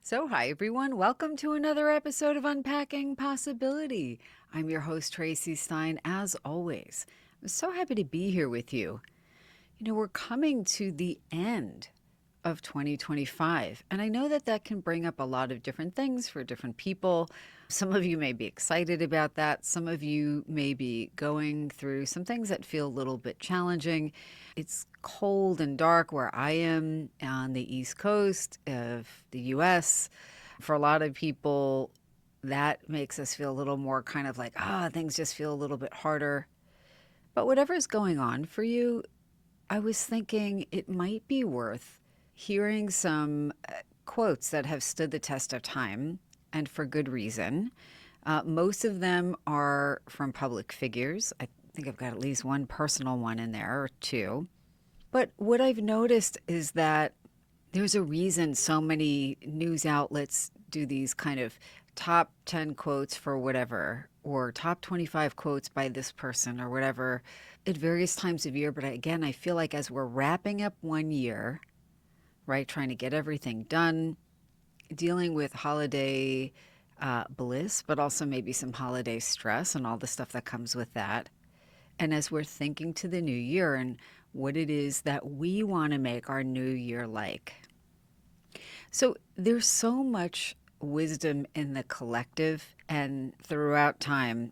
So, hi everyone. Welcome to another episode of Unpacking Possibility. I'm your host, Traci Stein, as always. I'm so happy to be here with you. We're coming to the end of 2025, and I know that that can bring up a lot of different things for different people. Some of you may be excited about that. Some of you may be going through some things that feel a little bit challenging. It's cold and dark where I am on the East Coast of the US. For a lot of people, that makes us feel a little more kind of like, things just feel a little bit harder. But whatever's going on for you, I was thinking it might be worth hearing some quotes that have stood the test of time and for good reason. Most of them are from public figures. I think I've got at least one personal one in there or two. But what I've noticed is that there's a reason so many news outlets do these kind of top 10 quotes for whatever, or top 25 quotes by this person, or whatever, at various times of year. But again, I feel like as we're wrapping up one year, right, trying to get everything done, dealing with holiday bliss, but also maybe some holiday stress and all the stuff that comes with that. And as we're thinking to the new year and what it is that we want to make our new year like. So there's so much wisdom in the collective and throughout time.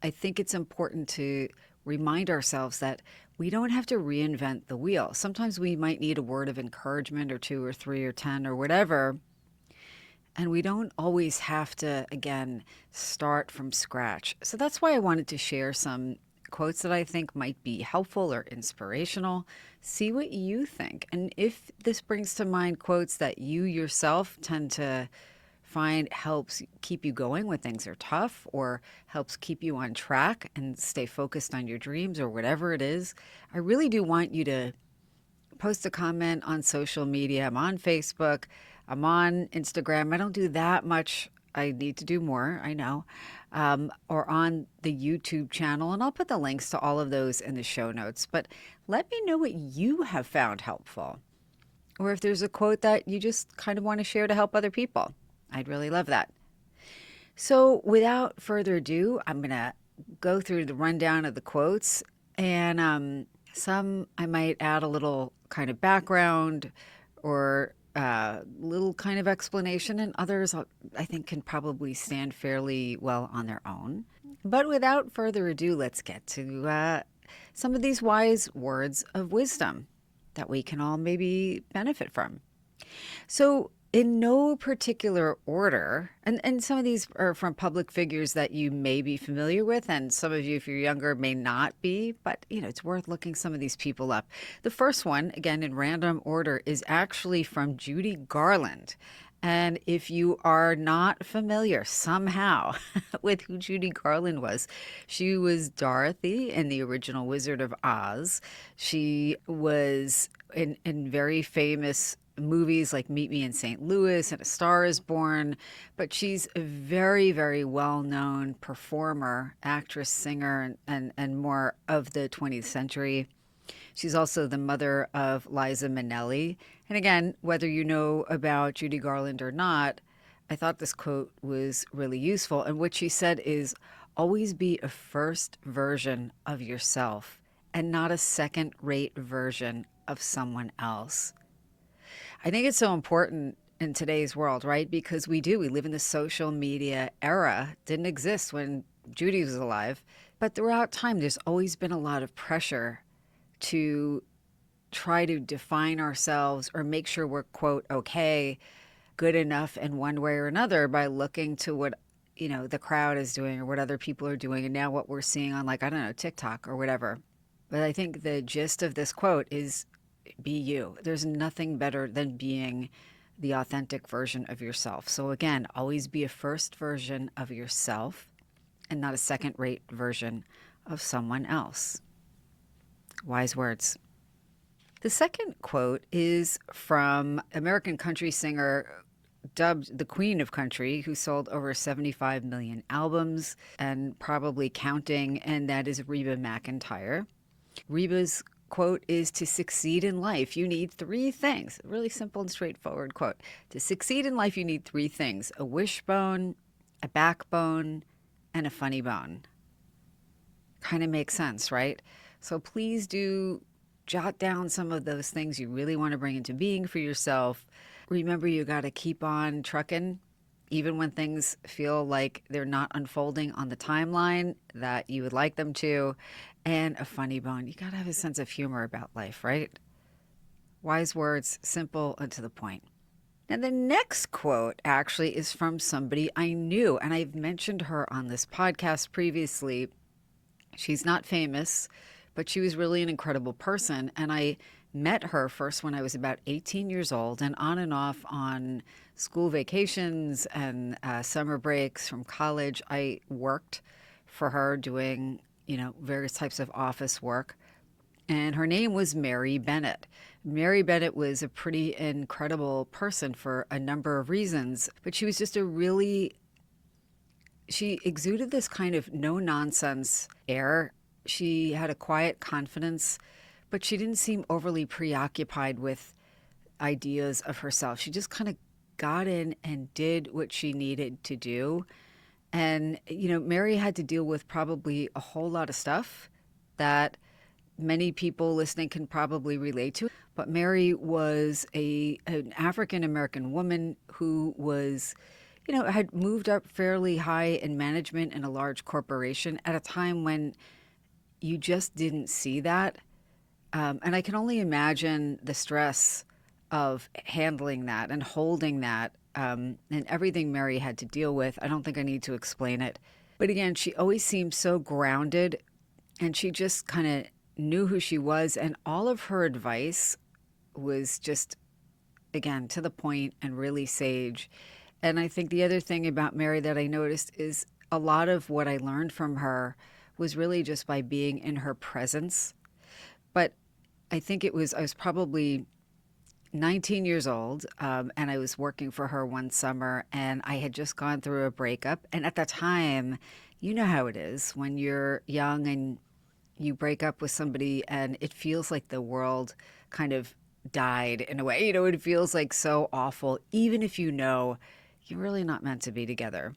I think it's important to remind ourselves that we don't have to reinvent the wheel. Sometimes we might need a word of encouragement or two or three or 10 or whatever. And we don't always have to, again, start from scratch. So that's why I wanted to share some quotes that I think might be helpful or inspirational. See what you think. And if this brings to mind quotes that you yourself tend to find helps keep you going when things are tough, or helps keep you on track and stay focused on your dreams or whatever it is, I really do want you to post a comment on social media. I'm on Facebook. I'm on Instagram. I don't do that much. I need to do more, I know. Or on the YouTube channel. And I'll put the links to all of those in the show notes. But let me know what you have found helpful. Or if there's a quote that you just kind of want to share to help other people. I'd really love that. So without further ado, I'm going to go through the rundown of the quotes. And some I might add a little kind of background or little kind of explanation, and others I think can probably stand fairly well on their own. But without further ado, let's get to some of these wise words of wisdom that we can all maybe benefit from. So, in no particular order, and some of these are from public figures that you may be familiar with, and some of you, if you're younger, may not be, but it's worth looking some of these people up. The first one, again, in random order, is actually from Judy Garland. And if you are not familiar somehow with who Judy Garland was, she was Dorothy in the original Wizard of Oz. She was in very famous movies like Meet Me in St. Louis and A Star is Born, but she's a very, very well-known performer, actress, singer, and more of the 20th century. She's also the mother of Liza Minnelli. And again, whether you know about Judy Garland or not, I thought this quote was really useful. And what she said is, always be a first version of yourself and not a second-rate version of someone else. I think it's so important in today's world, right? Because we live in the social media era. Didn't exist when Judy was alive. But throughout time, there's always been a lot of pressure to try to define ourselves or make sure we're, quote, okay, good enough in one way or another by looking to what, the crowd is doing or what other people are doing. And now what we're seeing on, like, I don't know, TikTok or whatever. But I think the gist of this quote is, be you. There's nothing better than being the authentic version of yourself. So again, always be a first version of yourself and not a second-rate version of someone else. Wise words. The second quote is from American country singer dubbed the Queen of Country, who sold over 75 million albums and probably counting, and that is Reba McIntyre. Reba's quote is, to succeed in life, you need three things. A really simple and straightforward quote. To succeed in life, you need three things: a wishbone, a backbone, and a funny bone. Kind of makes sense, right? So please do jot down some of those things you really want to bring into being for yourself. Remember, you got to keep on trucking, even when things feel like they're not unfolding on the timeline that you would like them to. And a funny bone. You got to have a sense of humor about life, right? Wise words, simple and to the point. Now, the next quote actually is from somebody I knew, and I've mentioned her on this podcast previously. She's not famous, but she was really an incredible person. And I met her first when I was about 18 years old, and on and off on school vacations and summer breaks from college, I worked for her doing, various types of office work. And her name was Mary Bennett. Mary Bennett was a pretty incredible person for a number of reasons, but she was just she exuded this kind of no nonsense air. She had a quiet confidence, but she didn't seem overly preoccupied with ideas of herself. She just kind of got in and did what she needed to do. And, Mary had to deal with probably a whole lot of stuff that many people listening can probably relate to. But Mary was an African American woman who was, had moved up fairly high in management in a large corporation at a time when you just didn't see that. And I can only imagine the stress of handling that and holding that, and everything Mary had to deal with. I don't think I need to explain it. But again, she always seemed so grounded, and she just kind of knew who she was, and all of her advice was just, again, to the point and really sage. And I think the other thing about Mary that I noticed is a lot of what I learned from her was really just by being in her presence. But I think I was probably 19 years old, and I was working for her one summer, and I had just gone through a breakup. And at that time, you know how it is when you're young and you break up with somebody and it feels like the world kind of died in a way. It feels like so awful, even if you're really not meant to be together.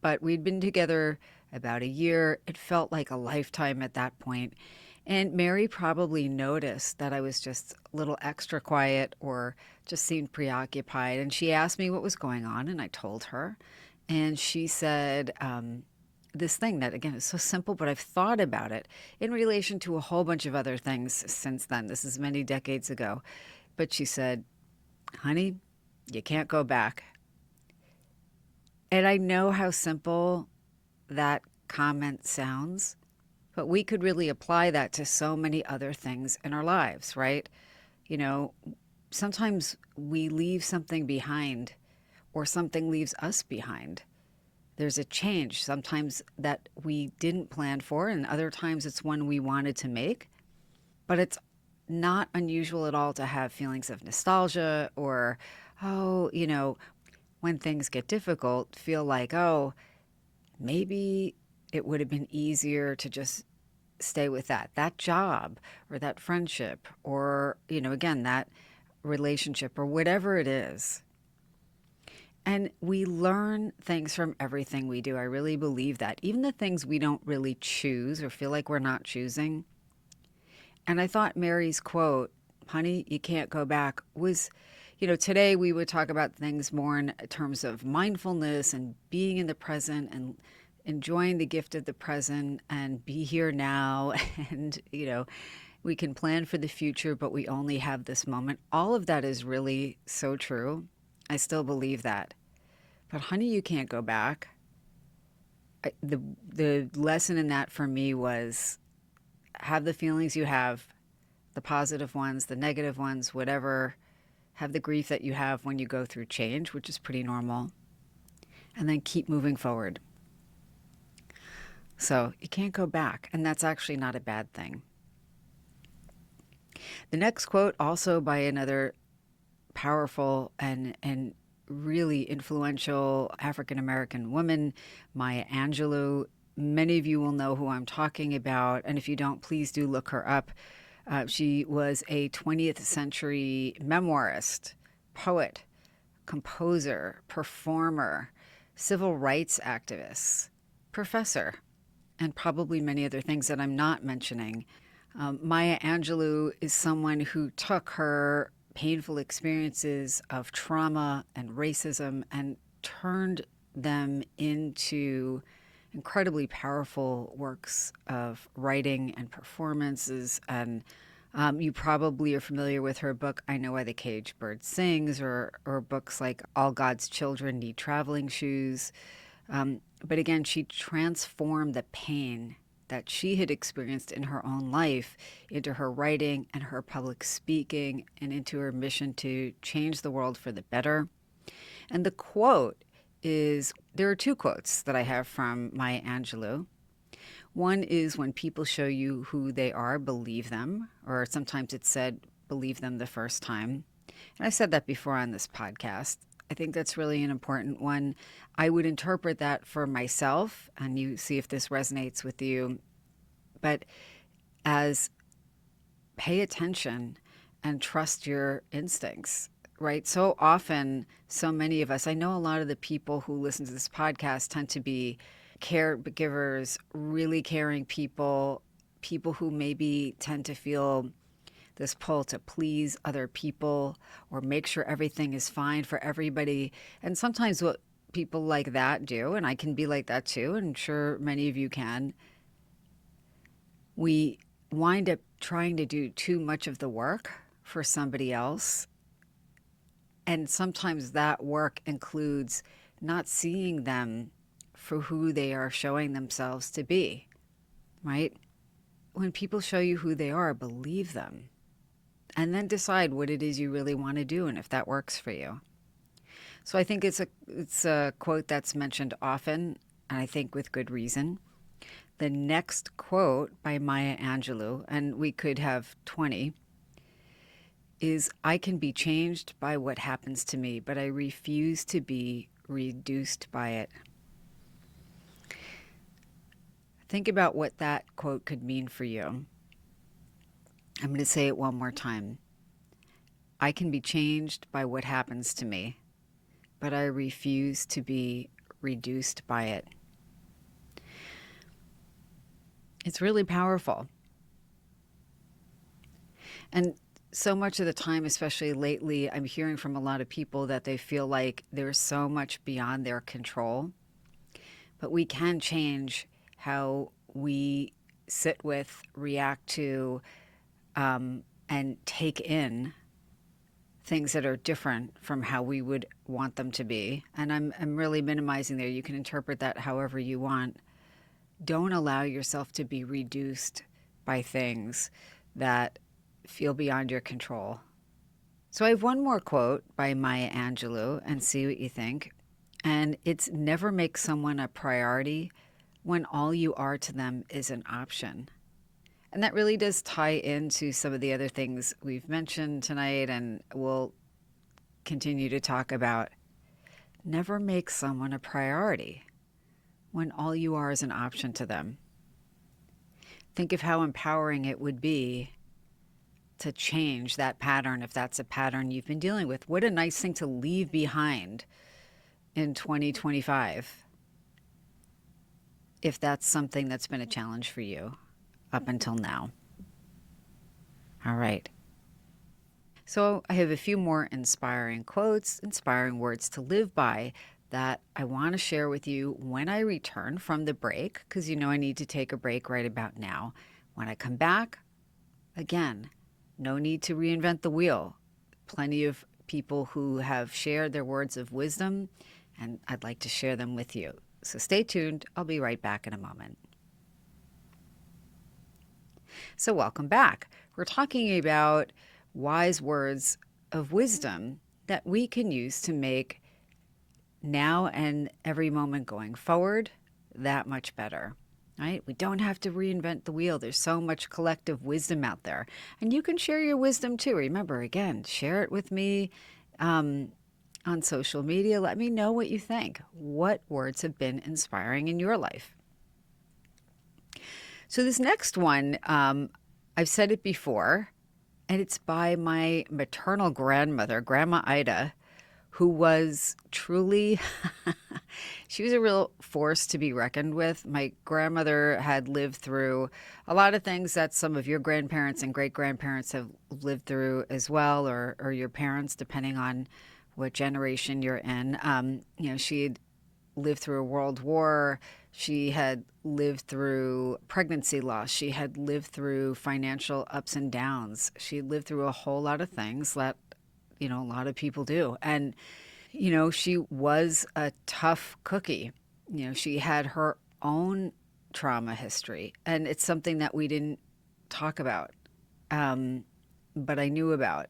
But we'd been together about a year. It felt like a lifetime at that point. And Mary probably noticed that I was just a little extra quiet or just seemed preoccupied. And she asked me what was going on, and I told her. And she said, this thing that, again, is so simple, but I've thought about it in relation to a whole bunch of other things since then. This is many decades ago. But she said, honey, you can't go back. And I know how simple that comment sounds, but we could really apply that to so many other things in our lives, right? Sometimes we leave something behind, or something leaves us behind. There's a change sometimes that we didn't plan for, and other times it's one we wanted to make. But it's not unusual at all to have feelings of nostalgia or, when things get difficult, feel like, maybe it would have been easier to just stay with that job or that friendship or, again, that relationship or whatever it is. And we learn things from everything we do. I really believe that. Even the things we don't really choose or feel like we're not choosing. And I thought Mary's quote, honey, you can't go back, was, today we would talk about things more in terms of mindfulness and being in the present and enjoying the gift of the present and be here now. And, we can plan for the future, but we only have this moment. All of that is really so true. I still believe that. But honey, you can't go back. The lesson in that for me was have the feelings you have, the positive ones, the negative ones, whatever. Have the grief that you have when you go through change, which is pretty normal. And then keep moving forward. So you can't go back. And that's actually not a bad thing. The next quote, also by another powerful and really influential African-American woman, Maya Angelou. Many of you will know who I'm talking about, and if you don't, please do look her up. She was a 20th century memoirist, poet, composer, performer, civil rights activist, professor, and probably many other things that I'm not mentioning. Maya Angelou is someone who took her painful experiences of trauma and racism and turned them into incredibly powerful works of writing and performances. And you probably are familiar with her book, I Know Why the Caged Bird Sings, or books like All God's Children Need Traveling Shoes. But again, she transformed the pain that she had experienced in her own life into her writing and her public speaking and into her mission to change the world for the better. And the quote is, there are two quotes that I have from Maya Angelou. One is, when people show you who they are, believe them, or sometimes it's said, believe them the first time. And I've said that before on this podcast. I think that's really an important one. I would interpret that for myself, and you see if this resonates with you, but as pay attention and trust your instincts, right? So often, so many of us, I know a lot of the people who listen to this podcast tend to be caregivers, really caring people, people who maybe tend to feel this pull to please other people or make sure everything is fine for everybody. And sometimes what people like that do, and I can be like that too, and I'm sure many of you can, we wind up trying to do too much of the work for somebody else. And sometimes that work includes not seeing them for who they are showing themselves to be, right? When people show you who they are, believe them. And then decide what it is you really want to do and if that works for you. So I think it's a quote that's mentioned often, and I think with good reason. The next quote by Maya Angelou, and we could have 20, is, I can be changed by what happens to me, but I refuse to be reduced by it. Think about what that quote could mean for you. I'm going to say it one more time. I can be changed by what happens to me, but I refuse to be reduced by it. It's really powerful. And so much of the time, especially lately, I'm hearing from a lot of people that they feel like there's so much beyond their control. But we can change how we sit with, react to, and take in things that are different from how we would want them to be. And I'm really minimizing there. You can interpret that however you want. Don't allow yourself to be reduced by things that feel beyond your control. So I have one more quote by Maya Angelou, and see what you think. And it's, never make someone a priority when all you are to them is an option. And that really does tie into some of the other things we've mentioned tonight and we'll continue to talk about. Never make someone a priority when all you are is an option to them. Think of how empowering it would be to change that pattern if that's a pattern you've been dealing with. What a nice thing to leave behind in 2025 if that's something that's been a challenge for you up until now. All right. So I have a few more inspiring quotes, inspiring words to live by that I want to share with you when I return from the break, because you know I need to take a break right about now. When I come back, again, no need to reinvent the wheel. Plenty of people who have shared their words of wisdom, and I'd like to share them with you. So stay tuned. I'll be right back in a moment. So welcome back. We're talking about wise words of wisdom that we can use to make now and every moment going forward that much better, right? We don't have to reinvent the wheel. There's so much collective wisdom out there. And you can share your wisdom too. Remember, again, share it with me on social media. Let me know what you think. What words have been inspiring in your life? So this next one, I've said it before, and it's by my maternal grandmother, Grandma Ida, who was truly, she was a real force to be reckoned with. My grandmother had lived through a lot of things that some of your grandparents and great-grandparents have lived through as well, or your parents, depending on what generation you're in. She had lived through a world war. She had lived through pregnancy loss. She had lived through financial ups and downs. She had lived through a whole lot of things that, a lot of people do. And, she was a tough cookie. She had her own trauma history. And it's something that we didn't talk about, but I knew about.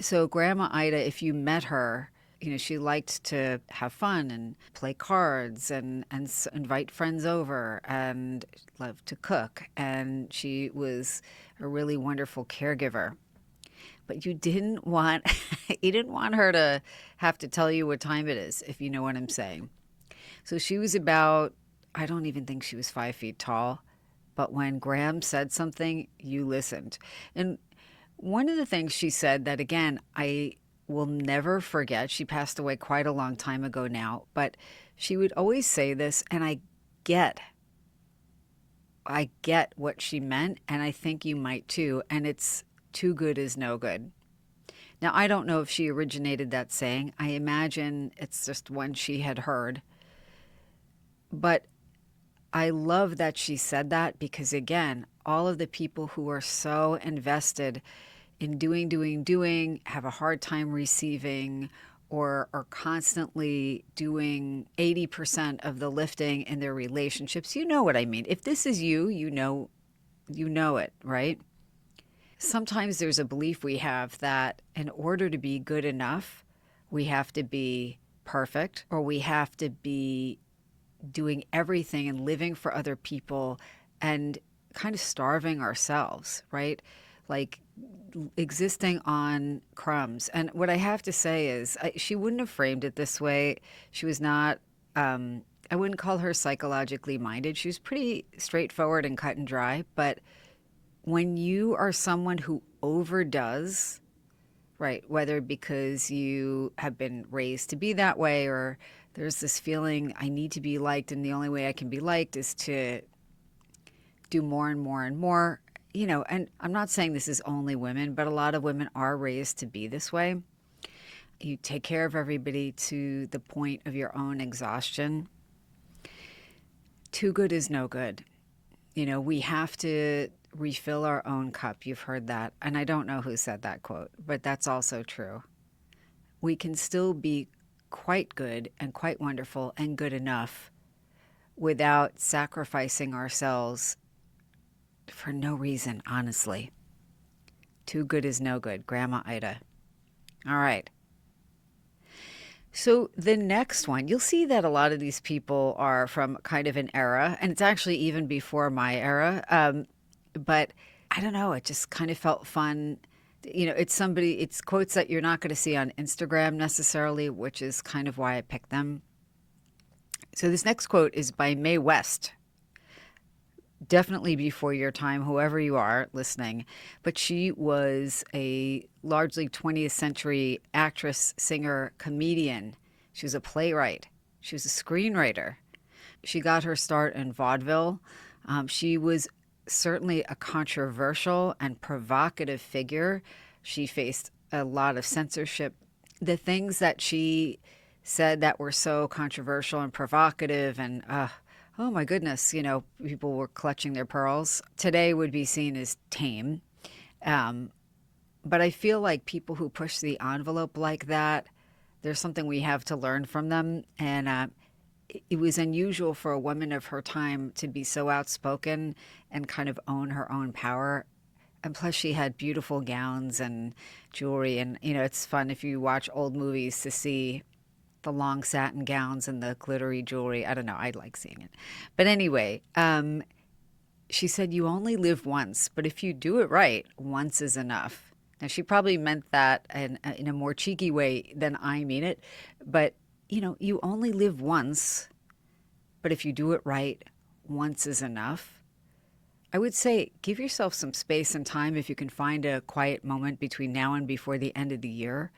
So Grandma Ida, if you met her, she liked to have fun and play cards and invite friends over and loved to cook. And she was a really wonderful caregiver. But you didn't want her to have to tell you what time it is, if you know what I'm saying. So she was about, I don't even think she was 5 feet tall. But when Graham said something, you listened. And one of the things she said that, again, I will never forget, she passed away quite a long time ago now, but she would always say this, and I get what she meant, and I think you might too, and it's too good is no good. Now, I don't know if she originated that saying. I imagine it's just one she had heard. But I love that she said that because, again, all of the people who are so invested in doing, have a hard time receiving, or are constantly doing 80% of the lifting in their relationships. You know what I mean. If this is you, you know it, right? Sometimes there's a belief we have that in order to be good enough, we have to be perfect, or we have to be doing everything and living for other people and kind of starving ourselves, right? Like existing on crumbs. And what I have to say is she wouldn't have framed it this way. She was not, I wouldn't call her psychologically minded. She was pretty straightforward and cut and dry. But when you are someone who overdoes, right, whether because you have been raised to be that way or there's this feeling I need to be liked and the only way I can be liked is to do more and more and more, and I'm not saying this is only women, but a lot of women are raised to be this way. You take care of everybody to the point of your own exhaustion. Too good is no good. We have to refill our own cup. You've heard that. And I don't know who said that quote, but that's also true. We can still be quite good and quite wonderful and good enough without sacrificing ourselves for no reason, honestly. Too good is no good. Grandma Ida. All right. So the next one, you'll see that a lot of these people are from kind of an era, and it's actually even before my era. But I don't know, it just kind of felt fun. It's quotes that you're not going to see on Instagram necessarily, which is kind of why I picked them. So this next quote is by Mae West. Definitely before your time, whoever you are listening. But she was a largely 20th century actress, singer, comedian. She was a playwright. She was a screenwriter. She got her start in vaudeville. She was certainly a controversial and provocative figure. She faced a lot of censorship. The things that she said that were so controversial and provocative and oh my goodness, people were clutching their pearls, today would be seen as tame. But I feel like people who push the envelope like that, there's something we have to learn from them. And it was unusual for a woman of her time to be so outspoken and kind of own her own power. And plus she had beautiful gowns and jewelry. And, it's fun if you watch old movies to see the long satin gowns and the glittery jewelry. I don't know. I like seeing it. But anyway, she said, you only live once, but if you do it right, once is enough. Now, she probably meant that in a more cheeky way than I mean it. But, you only live once, but if you do it right, once is enough. I would say give yourself some space and time if you can find a quiet moment between now and before the end of the year.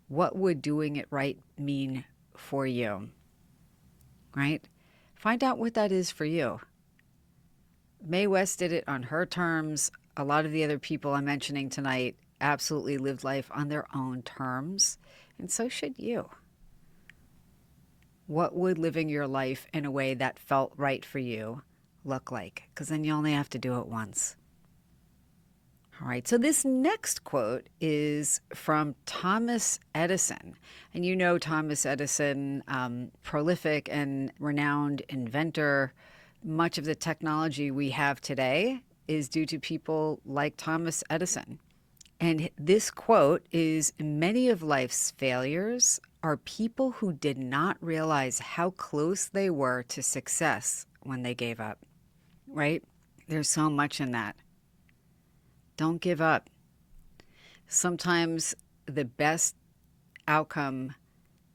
What would doing it right mean for you, right? Find out what that is for you. Mae West did it on her terms. A lot of the other people I'm mentioning tonight absolutely lived life on their own terms, and so should you. What would living your life in a way that felt right for you look like? Because then you only have to do it once. All right, so this next quote is from Thomas Edison. And you know Thomas Edison, prolific and renowned inventor. Much of the technology we have today is due to people like Thomas Edison. And this quote is, many of life's failures are people who did not realize how close they were to success when they gave up, right? There's so much in that. Don't give up. Sometimes the best outcome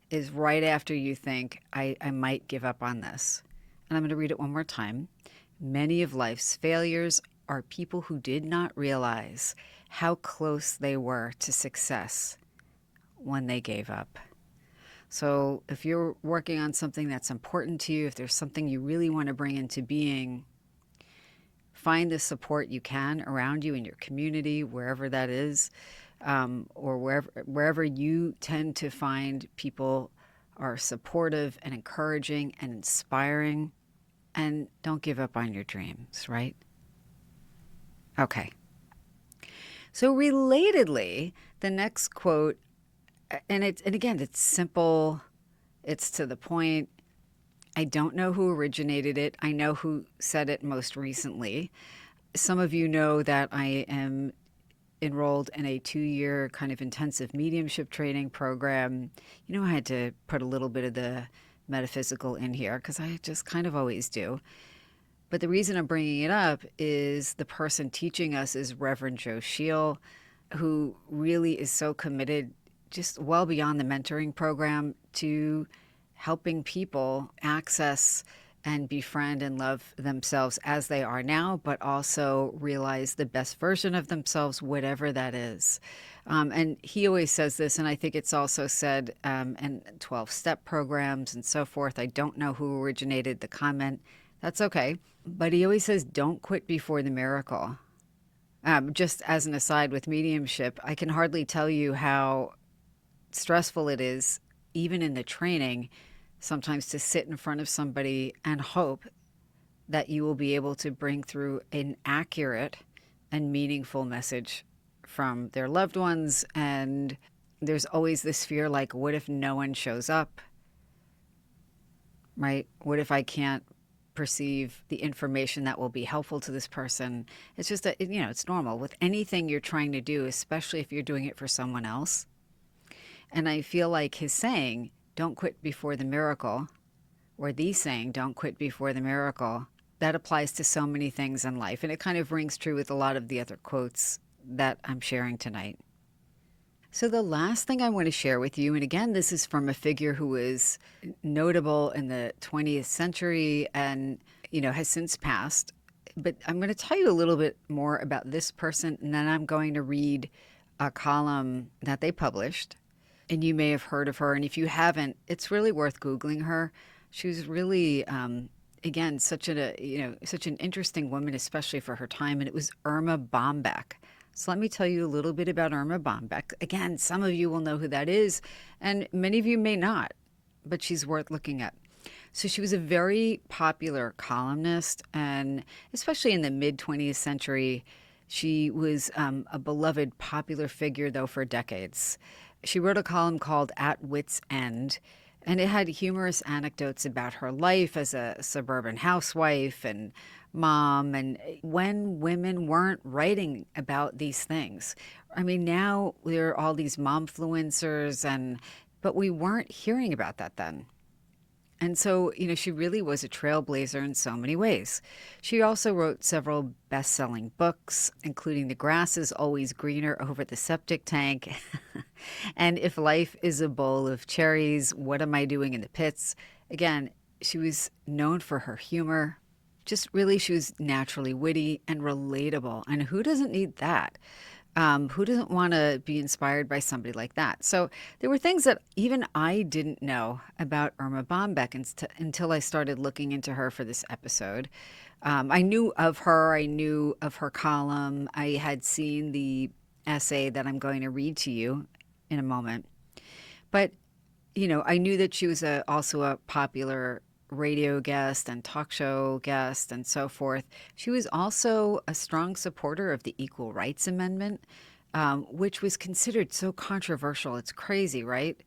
is right after you think, I might give up on this. And I'm going to read it one more time. Many of life's failures are people who did not realize how close they were to success when they gave up. So if you're working on something that's important to you, if there's something you really want to bring into being, find the support you can around you in your community, wherever that is, or wherever you tend to find people are supportive and encouraging and inspiring. And don't give up on your dreams, right? Okay. So relatedly, the next quote, and again, it's simple, it's to the point. I don't know who originated it. I know who said it most recently. Some of you know that I am enrolled in a 2-year kind of intensive mediumship training program. You know, I had to put a little bit of the metaphysical in here because I just kind of always do. But the reason I'm bringing it up is the person teaching us is Reverend Joe Shiel, who really is so committed, just well beyond the mentoring program, to helping people access and befriend and love themselves as they are now, but also realize the best version of themselves, whatever that is. And he always says this, and I think it's also said in 12-step programs and so forth. I don't know who originated the comment. That's okay. But he always says, don't quit before the miracle. Just as an aside with mediumship, I can hardly tell you how stressful it is, even in the training, sometimes to sit in front of somebody and hope that you will be able to bring through an accurate and meaningful message from their loved ones. And there's always this fear, like, what if no one shows up, right? What if I can't perceive the information that will be helpful to this person? It's just that, it's normal with anything you're trying to do, especially if you're doing it for someone else. And I feel like his saying, don't quit before the miracle, or the saying, don't quit before the miracle, that applies to so many things in life. And it kind of rings true with a lot of the other quotes that I'm sharing tonight. So the last thing I want to share with you, and again, this is from a figure who was notable in the 20th century and, has since passed. But I'm going to tell you a little bit more about this person, and then I'm going to read a column that they published. And you may have heard of her. And if you haven't, it's really worth Googling her. She was really, again, such an interesting woman, especially for her time. And it was Erma Bombeck. So let me tell you a little bit about Erma Bombeck. Again, some of you will know who that is, and many of you may not, but she's worth looking at. So she was a very popular columnist, and especially in the mid-20th century, she was a beloved popular figure, though, for decades. She wrote a column called At Wit's End, and it had humorous anecdotes about her life as a suburban housewife and mom, and when women weren't writing about these things. I mean, now there are all these momfluencers, but we weren't hearing about that then. And so, she really was a trailblazer in so many ways. She also wrote several best-selling books, including The Grass is Always Greener Over the Septic Tank, and If Life is a Bowl of Cherries, What Am I Doing in the Pits? Again, she was known for her humor. Just really, she was naturally witty and relatable. And who doesn't need that? Who doesn't want to be inspired by somebody like that? So there were things that even I didn't know about Erma Bombeck until I started looking into her for this episode. I knew of her. I knew of her column. I had seen the essay that I'm going to read to you in a moment. But, I knew that she was also a popular radio guest and talk show guest and so forth. She was also a strong supporter of the Equal Rights Amendment, which was considered so controversial. It's crazy, right?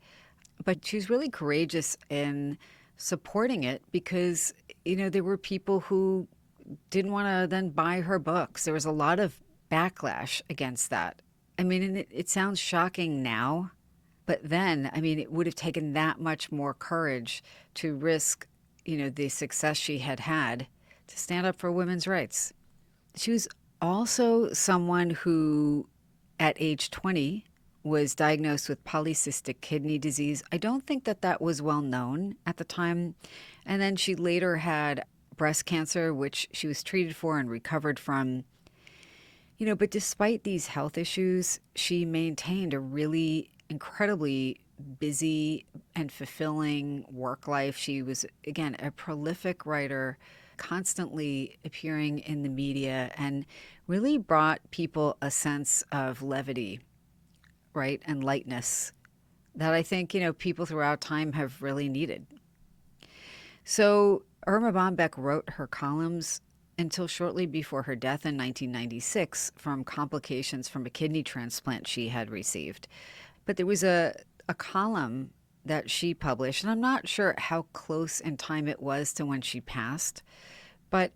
But she was really courageous in supporting it because, there were people who didn't want to then buy her books. There was a lot of backlash against that. I mean, and it sounds shocking now, but then, it would have taken that much more courage to risk, the success she had had to stand up for women's rights. She was also someone who, at age 20, was diagnosed with polycystic kidney disease. I don't think that was well known at the time. And then she later had breast cancer, which she was treated for and recovered from. But despite these health issues, she maintained a really incredibly busy and fulfilling work life. She was, again, a prolific writer, constantly appearing in the media, and really brought people a sense of levity, right, and lightness that I think, people throughout time have really needed. So Erma Bombeck wrote her columns until shortly before her death in 1996 from complications from a kidney transplant she had received. But there was a column that she published, and I'm not sure how close in time it was to when she passed, but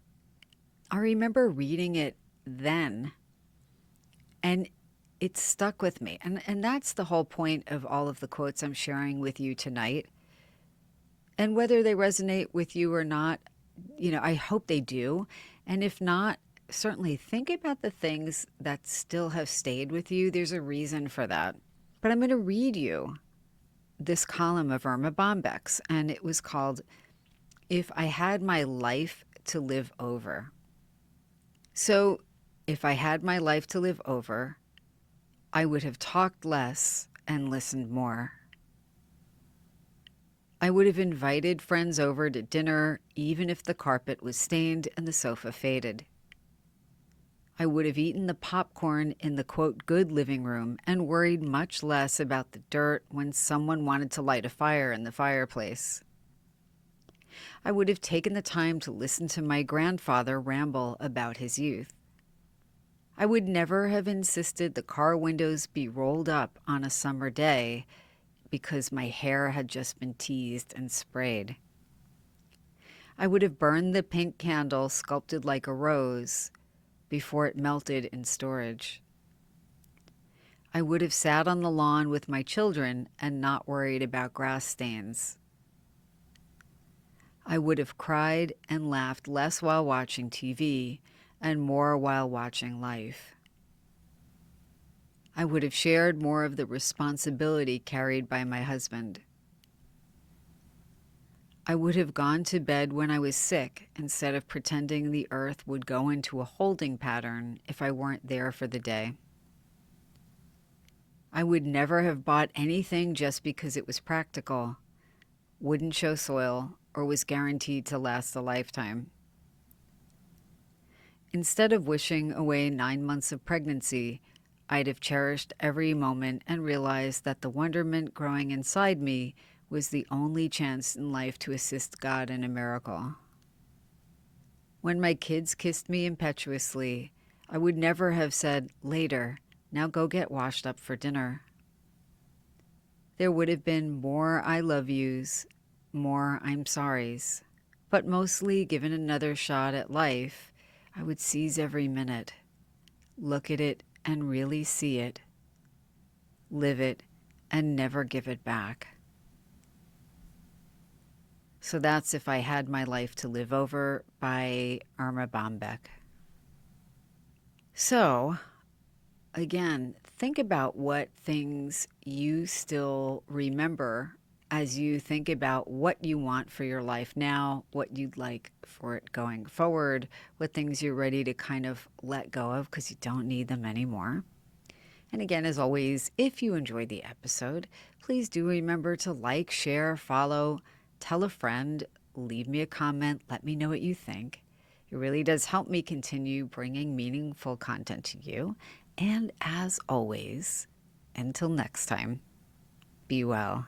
I remember reading it then, and it stuck with me. And that's the whole point of all of the quotes I'm sharing with you tonight. And whether they resonate with you or not, I hope they do. And if not, certainly think about the things that still have stayed with you. There's a reason for that. But I'm going to read you this column of Erma Bombeck's, and it was called If I Had My Life to Live Over. So, if I had my life to live over, I would have talked less and listened more. I would have invited friends over to dinner, even if the carpet was stained and the sofa faded. I would have eaten the popcorn in the, quote, good living room and worried much less about the dirt when someone wanted to light a fire in the fireplace. I would have taken the time to listen to my grandfather ramble about his youth. I would never have insisted the car windows be rolled up on a summer day because my hair had just been teased and sprayed. I would have burned the pink candle sculpted like a rose before it melted in storage. I would have sat on the lawn with my children and not worried about grass stains. I would have cried and laughed less while watching TV and more while watching life. I would have shared more of the responsibility carried by my husband. I would have gone to bed when I was sick instead of pretending the earth would go into a holding pattern if I weren't there for the day. I would never have bought anything just because it was practical, wouldn't show soil, or was guaranteed to last a lifetime. Instead of wishing away 9 months of pregnancy, I'd have cherished every moment and realized that the wonderment growing inside me was the only chance in life to assist God in a miracle. When my kids kissed me impetuously, I would never have said, later, now go get washed up for dinner. There would have been more I love yous, more I'm sorries, but mostly given another shot at life, I would seize every minute, look at it and really see it, live it and never give it back. So that's If I Had My Life to Live Over by Erma Bombeck. So, again, think about what things you still remember as you think about what you want for your life now, what you'd like for it going forward, what things you're ready to kind of let go of because you don't need them anymore. And again, as always, if you enjoyed the episode, please do remember to like, share, follow, tell a friend, leave me a comment, let me know what you think. It really does help me continue bringing meaningful content to you. And as always, until next time, be well.